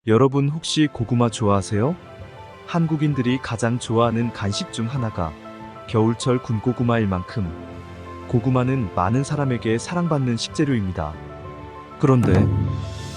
여러분 혹시 고구마 좋아하세요? 한국인들이 가장 좋아하는 간식 중 하나가 겨울철 군고구마일 만큼 고구마는 많은 사람에게 사랑받는 식재료입니다. 그런데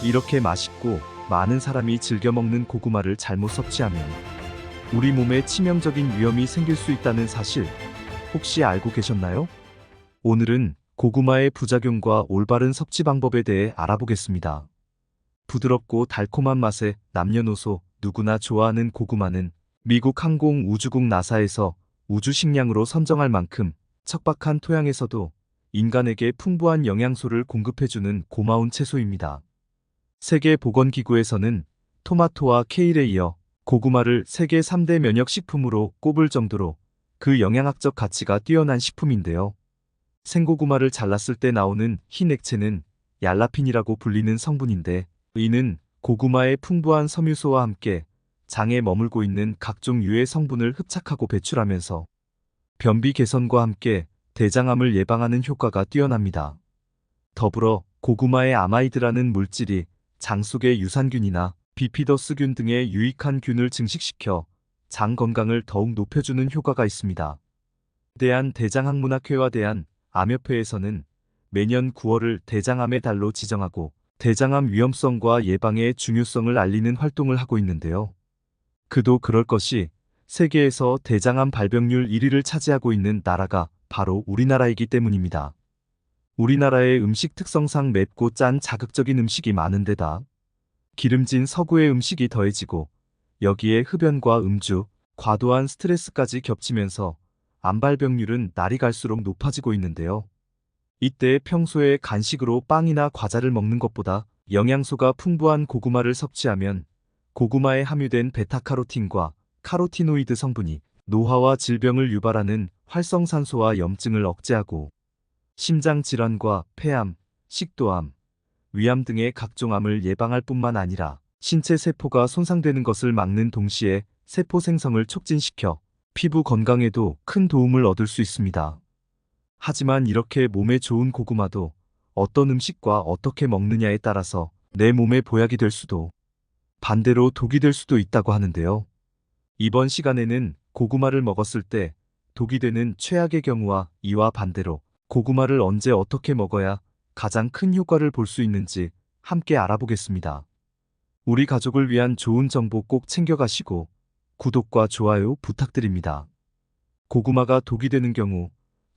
이렇게 맛있고 많은 사람이 즐겨 먹는 고구마를 잘못 섭취하면 우리 몸에 치명적인 위험이 생길 수 있다는 사실 혹시 알고 계셨나요? 오늘은 고구마의 부작용과 올바른 섭취 방법에 대해 알아보겠습니다. 부드럽고 달콤한 맛에 남녀노소 누구나 좋아하는 고구마는 미국 항공우주국 나사에서 우주식량으로 선정할 만큼 척박한 토양에서도 인간에게 풍부한 영양소를 공급해주는 고마운 채소입니다. 세계보건기구에서는 토마토와 케일에 이어 고구마를 세계 3대 면역식품으로 꼽을 정도로 그 영양학적 가치가 뛰어난 식품인데요. 생고구마를 잘랐을 때 나오는 흰 액체는 얄라핀이라고 불리는 성분인데 이는 고구마의 풍부한 섬유소와 함께 장에 머물고 있는 각종 유해 성분을 흡착하고 배출하면서 변비 개선과 함께 대장암을 예방하는 효과가 뛰어납니다. 더불어 고구마의 아마이드라는 물질이 장 속의 유산균이나 비피더스균 등의 유익한 균을 증식시켜 장 건강을 더욱 높여주는 효과가 있습니다. 대한대장학문학회와 대한암협회에서는 매년 9월을 대장암의 달로 지정하고 대장암 위험성과 예방의 중요성을 알리는 활동을 하고 있는데요. 그도 그럴 것이 세계에서 대장암 발병률 1위를 차지하고 있는 나라가 바로 우리나라이기 때문입니다. 우리나라의 음식 특성상 맵고 짠 자극적인 음식이 많은 데다 기름진 서구의 음식이 더해지고 여기에 흡연과 음주, 과도한 스트레스까지 겹치면서 암 발병률은 날이 갈수록 높아지고 있는데요. 이때 평소에 간식으로 빵이나 과자를 먹는 것보다 영양소가 풍부한 고구마를 섭취하면 고구마에 함유된 베타카로틴과 카로티노이드 성분이 노화와 질병을 유발하는 활성산소와 염증을 억제하고 심장질환과 폐암, 식도암, 위암 등의 각종 암을 예방할 뿐만 아니라 신체 세포가 손상되는 것을 막는 동시에 세포 생성을 촉진시켜 피부 건강에도 큰 도움을 얻을 수 있습니다. 하지만 이렇게 몸에 좋은 고구마도 어떤 음식과 어떻게 먹느냐에 따라서 내 몸에 보약이 될 수도 반대로 독이 될 수도 있다고 하는데요. 이번 시간에는 고구마를 먹었을 때 독이 되는 최악의 경우와 이와 반대로 고구마를 언제 어떻게 먹어야 가장 큰 효과를 볼 수 있는지 함께 알아보겠습니다. 우리 가족을 위한 좋은 정보 꼭 챙겨가시고 구독과 좋아요 부탁드립니다. 고구마가 독이 되는 경우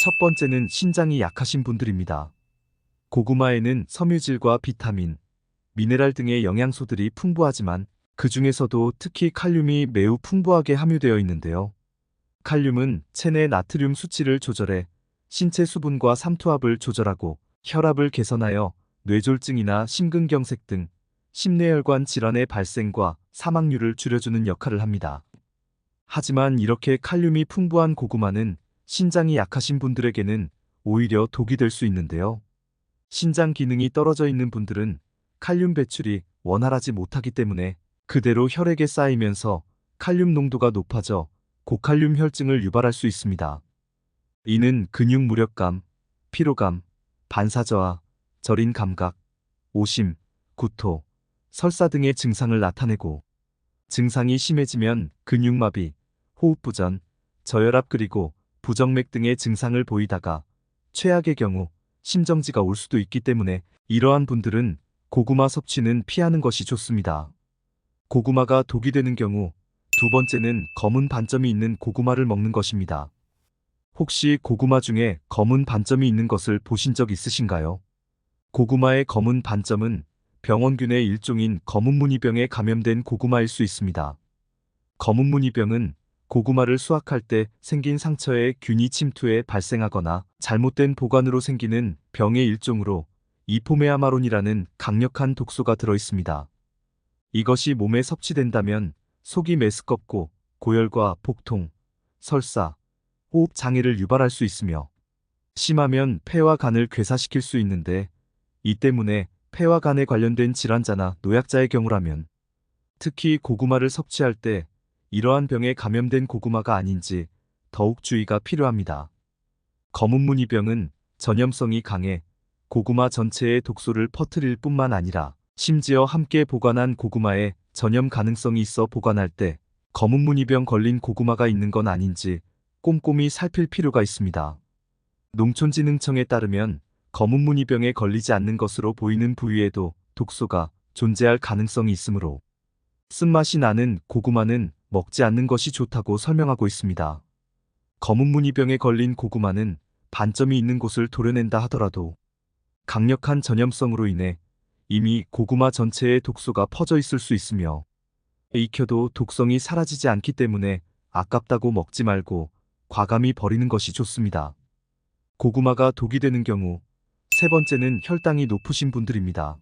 첫 번째는 신장이 약하신 분들입니다. 고구마에는 섬유질과 비타민, 미네랄 등의 영양소들이 풍부하지만 그 중에서도 특히 칼륨이 매우 풍부하게 함유되어 있는데요. 칼륨은 체내 나트륨 수치를 조절해 신체 수분과 삼투압을 조절하고 혈압을 개선하여 뇌졸중이나 심근경색 등 심뇌혈관 질환의 발생과 사망률을 줄여주는 역할을 합니다. 하지만 이렇게 칼륨이 풍부한 고구마는 신장이 약하신 분들에게는 오히려 독이 될 수 있는데요. 신장 기능이 떨어져 있는 분들은 칼륨 배출이 원활하지 못하기 때문에 그대로 혈액에 쌓이면서 칼륨 농도가 높아져 고칼륨 혈증을 유발할 수 있습니다. 이는 근육 무력감, 피로감, 반사저하, 저린 감각, 오심, 구토, 설사 등의 증상을 나타내고 증상이 심해지면 근육마비, 호흡부전, 저혈압 그리고 부정맥 등의 증상을 보이다가 최악의 경우 심정지가 올 수도 있기 때문에 이러한 분들은 고구마 섭취는 피하는 것이 좋습니다. 고구마가 독이 되는 경우 두 번째는 검은 반점이 있는 고구마를 먹는 것입니다. 혹시 고구마 중에 검은 반점이 있는 것을 보신 적 있으신가요? 고구마의 검은 반점은 병원균의 일종인 검은무늬병에 감염된 고구마일 수 있습니다. 검은무늬병은 고구마를 수확할 때 생긴 상처에 균이 침투해 발생하거나 잘못된 보관으로 생기는 병의 일종으로 이포메아마론이라는 강력한 독소가 들어 있습니다. 이것이 몸에 섭취된다면 속이 메스껍고 고열과 복통, 설사, 호흡 장애를 유발할 수 있으며 심하면 폐와 간을 괴사시킬 수 있는데 이 때문에 폐와 간에 관련된 질환자나 노약자의 경우라면 특히 고구마를 섭취할 때 이러한 병에 감염된 고구마가 아닌지 더욱 주의가 필요합니다. 검은무늬병은 전염성이 강해 고구마 전체에 독소를 퍼뜨릴 뿐만 아니라 심지어 함께 보관한 고구마에 전염 가능성이 있어 보관할 때 검은무늬병 걸린 고구마가 있는 건 아닌지 꼼꼼히 살필 필요가 있습니다. 농촌진흥청에 따르면 검은무늬병에 걸리지 않는 것으로 보이는 부위에도 독소가 존재할 가능성이 있으므로 쓴맛이 나는 고구마는 먹지 않는 것이 좋다고 설명하고 있습니다. 검은무늬병에 걸린 고구마는 반점이 있는 곳을 도려낸다 하더라도 강력한 전염성으로 인해 이미 고구마 전체에 독소가 퍼져 있을 수 있으며 익혀도 독성이 사라지지 않기 때문에 아깝다고 먹지 말고 과감히 버리는 것이 좋습니다. 고구마가 독이 되는 경우 세 번째는 혈당이 높으신 분들입니다.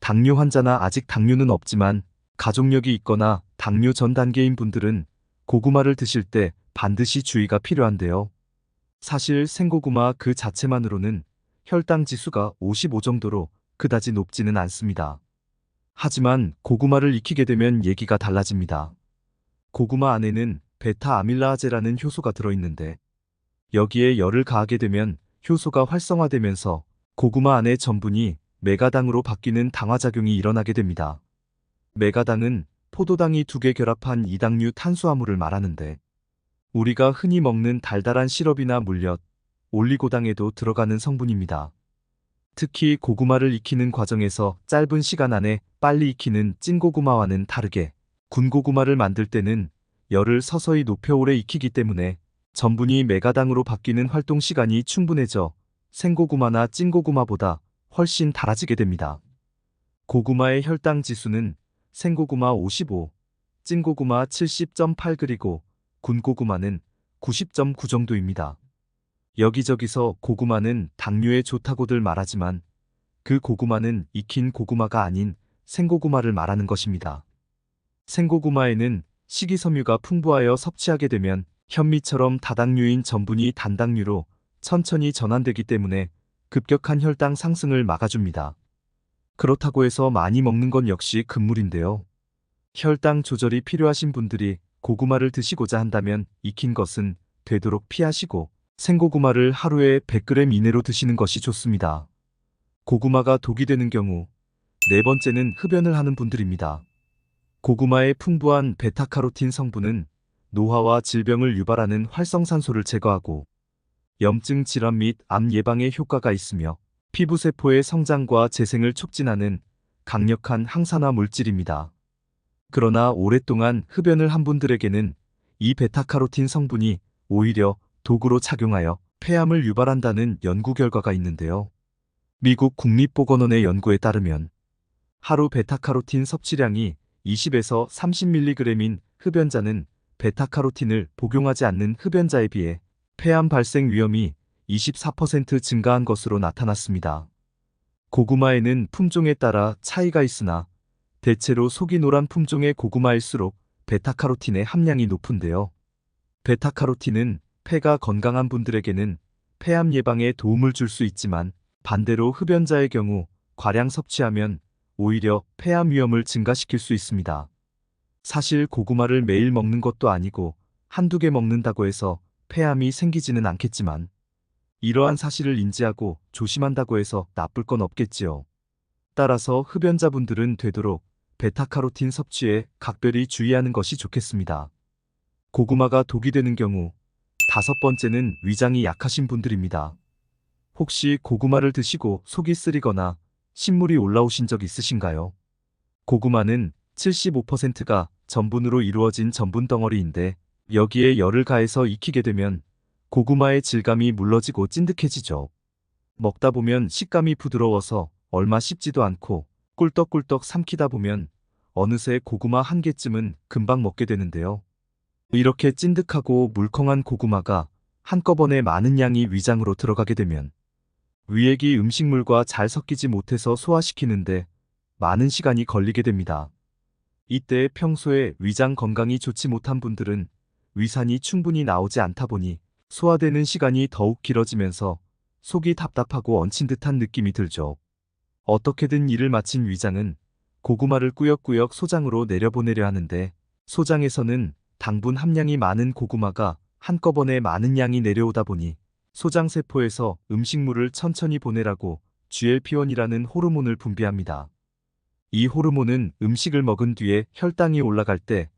당뇨 환자나 아직 당뇨는 없지만 가족력이 있거나 당뇨 전 단계인 분들은 고구마를 드실 때 반드시 주의가 필요한데요. 사실 생고구마 그 자체만으로는 혈당 지수가 55 정도로 그다지 높지는 않습니다. 하지만 고구마를 익히게 되면 얘기가 달라집니다. 고구마 안에는 베타 아밀라아제라는 효소가 들어있는데 여기에 열을 가하게 되면 효소가 활성화되면서 고구마 안의 전분이 메가당으로 바뀌는 당화작용이 일어나게 됩니다. 메가당은 포도당이 2개 결합한 이당류 탄수화물을 말하는데 우리가 흔히 먹는 달달한 시럽이나 물엿, 올리고당에도 들어가는 성분입니다. 특히 고구마를 익히는 과정에서 짧은 시간 안에 빨리 익히는 찐고구마와는 다르게 군고구마를 만들 때는 열을 서서히 높여 오래 익히기 때문에 전분이 메가당으로 바뀌는 활동 시간이 충분해져 생고구마나 찐고구마보다 훨씬 달아지게 됩니다. 고구마의 혈당 지수는 생고구마 55, 찐고구마 70.8 그리고 군고구마는 90.9 정도입니다. 여기저기서 고구마는 당뇨에 좋다고들 말하지만 그 고구마는 익힌 고구마가 아닌 생고구마를 말하는 것입니다. 생고구마에는 식이섬유가 풍부하여 섭취하게 되면 현미처럼 다당류인 전분이 단당류로 천천히 전환되기 때문에 급격한 혈당 상승을 막아줍니다. 그렇다고 해서 많이 먹는 건 역시 금물인데요. 혈당 조절이 필요하신 분들이 고구마를 드시고자 한다면 익힌 것은 되도록 피하시고 생고구마를 하루에 100g 이내로 드시는 것이 좋습니다. 고구마가 독이 되는 경우 네 번째는 흡연을 하는 분들입니다. 고구마의 풍부한 베타카로틴 성분은 노화와 질병을 유발하는 활성산소를 제거하고 염증 질환 및 암 예방에 효과가 있으며 피부세포의 성장과 재생을 촉진하는 강력한 항산화 물질입니다. 그러나 오랫동안 흡연을 한 분들에게는 이 베타카로틴 성분이 오히려 독으로 작용하여 폐암을 유발한다는 연구 결과가 있는데요. 미국 국립보건원의 연구에 따르면 하루 베타카로틴 섭취량이 20에서 30mg인 흡연자는 베타카로틴을 복용하지 않는 흡연자에 비해 폐암 발생 위험이 24% 증가한 것으로 나타났습니다. 고구마에는 품종에 따라 차이가 있으나 대체로 속이 노란 품종의 고구마일수록 베타카로틴의 함량이 높은데요. 베타카로틴은 폐가 건강한 분들에게는 폐암 예방에 도움을 줄 수 있지만 반대로 흡연자의 경우 과량 섭취하면 오히려 폐암 위험을 증가시킬 수 있습니다. 사실 고구마를 매일 먹는 것도 아니고 한두 개 먹는다고 해서 폐암이 생기지는 않겠지만 이러한 사실을 인지하고 조심한다고 해서 나쁠 건 없겠지요. 따라서 흡연자분들은 되도록 베타카로틴 섭취에 각별히 주의하는 것이 좋겠습니다. 고구마가 독이 되는 경우 다섯 번째는 위장이 약하신 분들입니다. 혹시 고구마를 드시고 속이 쓰리거나 신물이 올라오신 적 있으신가요? 고구마는 75%가 전분으로 이루어진 전분 덩어리인데 여기에 열을 가해서 익히게 되면 고구마의 질감이 물러지고 찐득해지죠. 먹다 보면 식감이 부드러워서 얼마 씹지도 않고 꿀떡꿀떡 삼키다 보면 어느새 고구마 한 개쯤은 금방 먹게 되는데요. 이렇게 찐득하고 물컹한 고구마가 한꺼번에 많은 양이 위장으로 들어가게 되면 위액이 음식물과 잘 섞이지 못해서 소화시키는데 많은 시간이 걸리게 됩니다. 이때 평소에 위장 건강이 좋지 못한 분들은 위산이 충분히 나오지 않다 보니 소화되는 시간이 더욱 길어지면서 속이 답답하고 얹힌 듯한 느낌이 들죠. 어떻게든 일을 마친 위장은 고구마를 꾸역꾸역 소장으로 내려보내려 하는데 소장에서는 당분 함량이 많은 고구마가 한꺼번에 많은 양이 내려오다 보니 소장세포에서 음식물을 천천히 보내라고 GLP-1이라는 호르몬을 분비합니다. 이 호르몬은 음식을 먹은 뒤에 혈당이 올라갈 때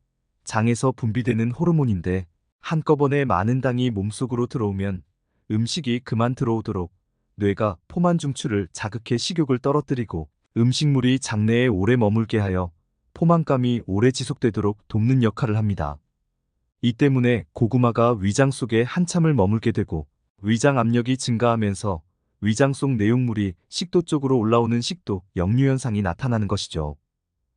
장에서 분비되는 호르몬인데 한꺼번에 많은 당이 몸속으로 들어오면 음식이 그만 들어오도록 뇌가 포만 중추를 자극해 식욕을 떨어뜨리고 음식물이 장내에 오래 머물게 하여 포만감이 오래 지속되도록 돕는 역할을 합니다. 이 때문에 고구마가 위장 속에 한참을 머물게 되고 위장 압력이 증가하면서 위장 속 내용물이 식도 쪽으로 올라오는 식도 역류 현상이 나타나는 것이죠.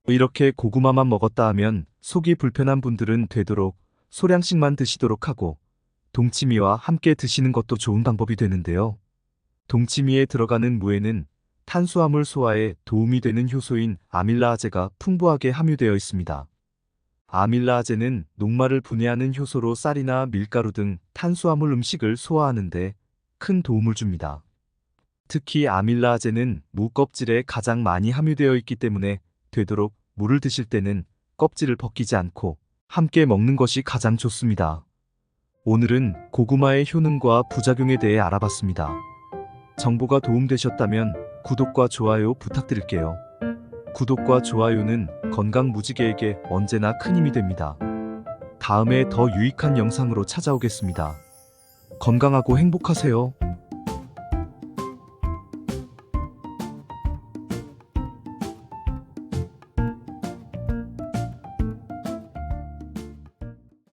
이렇게 고구마만 먹었다 하면 속이 불편한 분들은 되도록 소량씩만 드시도록 하고 동치미와 함께 드시는 것도 좋은 방법이 되는데요. 동치미에 들어가는 무에는 탄수화물 소화에 도움이 되는 효소인 아밀라아제가 풍부하게 함유되어 있습니다. 아밀라아제는 녹말을 분해하는 효소로 쌀이나 밀가루 등 탄수화물 음식을 소화하는데 큰 도움을 줍니다. 특히 아밀라아제는 무 껍질에 가장 많이 함유되어 있기 때문에 되도록 무를 드실 때는 껍질을 벗기지 않고 함께 먹는 것이 가장 좋습니다. 오늘은 고구마의 효능과 부작용에 대해 알아봤습니다. 정보가 도움되셨다면 구독과 좋아요 부탁드릴게요. 구독과 좋아요는 건강 무지개에게 언제나 큰 힘이 됩니다. 다음에 더 유익한 영상으로 찾아오겠습니다. 건강하고 행복하세요.